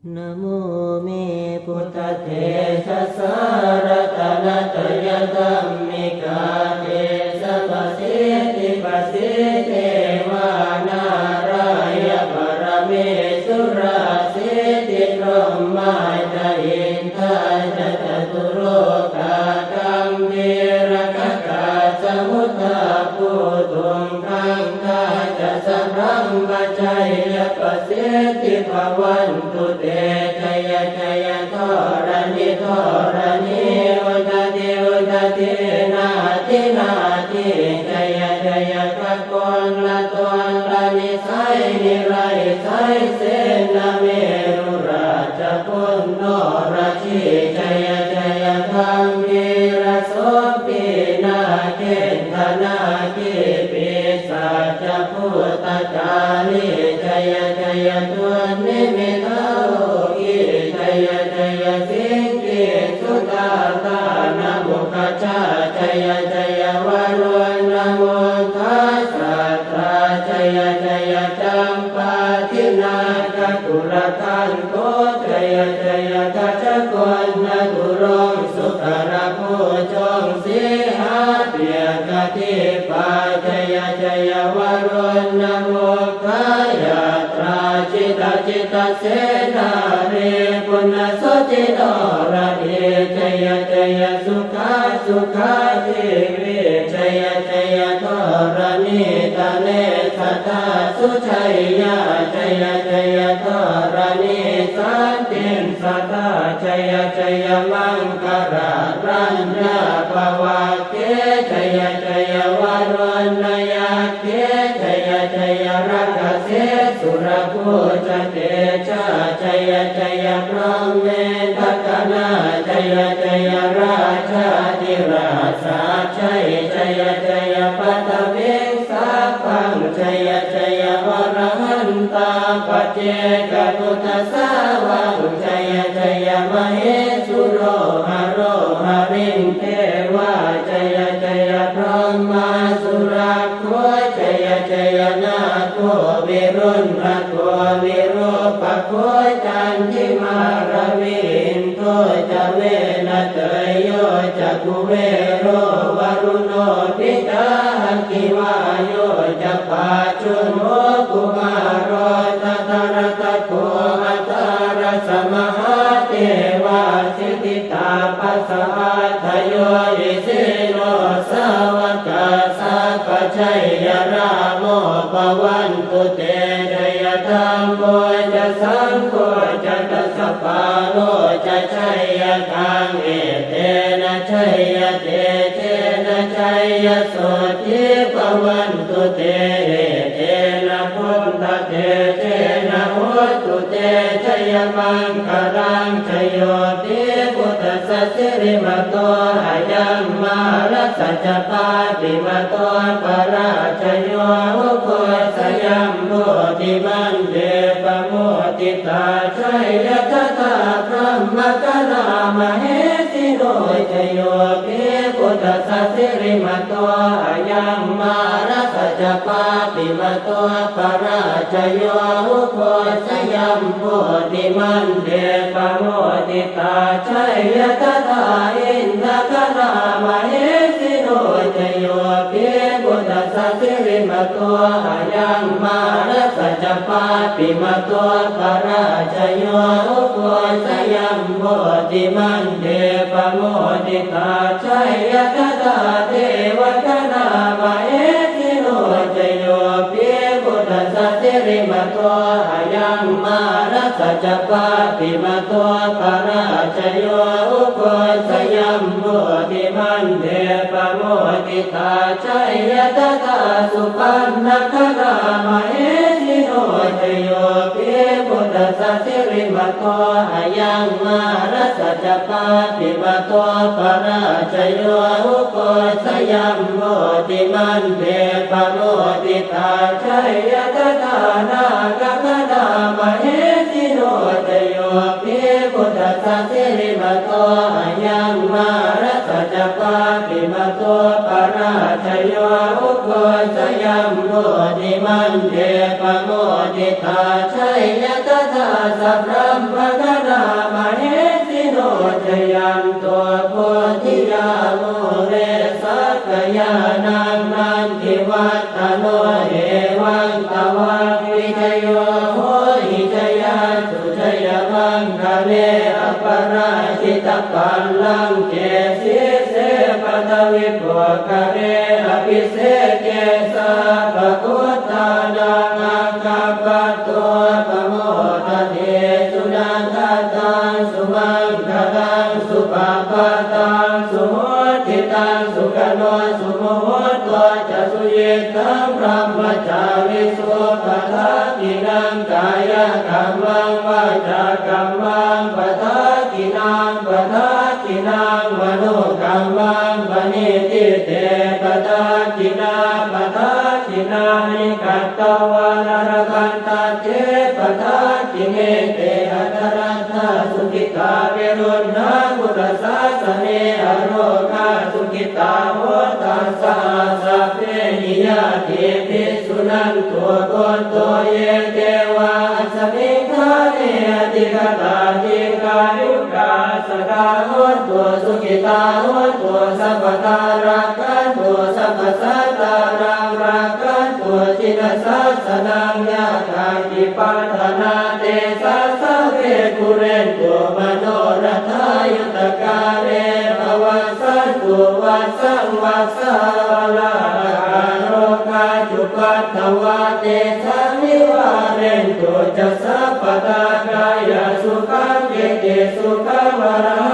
นะโมเมพุทธเทสะสารัตนะตยธัมมิกาเทสะปะสิทธิปะสิทธิวานารายะปรเมสุราสิทธิพรหมาจาอินทาจจตุโลกาคัมภีรกกาสมุทธาภูตุงคังคาจะสัพพัมปะชัยยะปะสิทธิภวันตุเตจยจยทรณิธรณิอุตติอุตตินาทินาทิจยจยพระกลละตนละนิสัยนิไรไสเสนาเมรุราชพุนโนราชีจยจยธรรมิรโสปินาเกณฑนาคิปิสัจพุทธจาริจยจยตุนิมิตาโลกิจยจยสิงกิสุตาตานะมุขจาจยจยวรุณนะโมทัสสะตราจยจยจัมปาทินาคกุลคันโตจยจยกัจจกนนะกุรงสุขระโพชงสีหาเปียกติปาจยจยวรุณนะโมคายาตราจิตจิตเสนาเรปุณโสจิโนระเดจยจยสุขาสุขาทิวิจยจยทรณิตาเนสัทธาสุชัยยาจยจยทรณิสันติสัทธาจยจยมังคารารัญญาภวะเกจยจยวรุณยาเกจยจยรักเสสุรภูจเตชะจยจยพรหมเมตกนาจยจยราชาธิราชาชัยจยจยปัตเวงสัพพังจยจยวรหันตาปเจกพุทธสาวังจยจยมเหสุโรหโรหริงเทวาจยจยพรหมาสุราโคจยจยนาโควิรุณระโควิรูปโคจันทิมารวินโทจะเวนะเตยโยจะกุเวโรวรุโนปิตาคิวาโยจะปาจุโนกุมารโรตตรตะโคอัตารสมหาเทวาสิทธิตาปัสสะทโยอิสิโนสาวกาสัพชัยยราโมปวันตุเตจยธรรมโมจะสังโฆจะตัสสะปาโลจะชัยยะคังเอเตนะชัยยะเตเจนะชัยยะโสทิปวันตุเตเตนะพุทธเตเจนะโหตุเตชยมังคารังชโยติพุทธสัสสิริมโตอายัมมารัสสะจปาติมโตปราชโยอุโคสยัมโมติมันเดปโมติตาชัยยะทตาพระมกนามเหสิโนชโยติพุทธสัสสิริมโตอายัมมารัสสะจปาติมโตปราชโยอุโคสยัมโมติมันเดปโมติตาชัยยะทตาอินทกนามเหสิโนชโยติพุทธสัสสิริมโตอายังมารัสสะจปาติมโตปราชโยอุโคสยัมโมติมันเดปโมติตาชัยยะทตาเทวกนามเหสิโนชโยติพุทธสัสสิริมโตอายังมารัสสะจปาติมโตปราชโยอุโคสยัมโมติมันเดปโมติตาชัยยะทตาสุปันนครามเหสิโนชโยติพุทธสัสสิริมโตอายังมารัสสะจปาติมโตปราชโยอุโคสยัมโมติมันเดปโมติตาชัยยะทตานาคคณามเหสิโนชโยติพุทธสัสสิริมโตอายังมารัสสะจปาติมโตปราชโยอุโคสยัมโมติมันเดปโมติตาชัยยะทตา สัพพัมปทนามเหสิโนจยันตัวโพธิยาโมเรสักยานังนันทิวัตโนเอวังตวังวิจโยโหหิจยาสุจยมังคะเลอปราชิตปัลลังเกสิเสปตวิปุคะเรอภิเสเกสะภะพุทธานังอาคัปปะตัวปะโมทะเทสุนันทตังสุมังคลังสุปะปะตังสุโหติตังสุขโนสุโมโหตัวจะสุเยตังพระมจาริสุปะทะกินังกายกัมมังวาจากัมมังปะทะกินังปะทะกินังมโนกัมมังปณิทิเตปะทะกินาปะทะกินานิกัตตวานารกันตเจปะทะกิเนเตอัตรัตถสุขิตาเวรุณาพุทธศาสเนอโรคาสุขิตาโหตัสสะสัพเพหิยาเทปิสุนันตัวตนตัวเยเทวาสมิงคาเนอติกตาติกายุกาสกาโหตัวสุขิตาโหตัวสัพพตารักขันตัวสัพพสัตตารังรักขันตัวจิตสัสสนังยาคาติปัฏฐานาเตสัสสะเวกุเรนตัวมโนรัฐายุตกาเรภวัสสันตุวัสสังวัสสาลาโรคาจุปัตถวาเตสังนิวาเรนตุจัสสะปะทากายสุขังเกเตสุขังวรห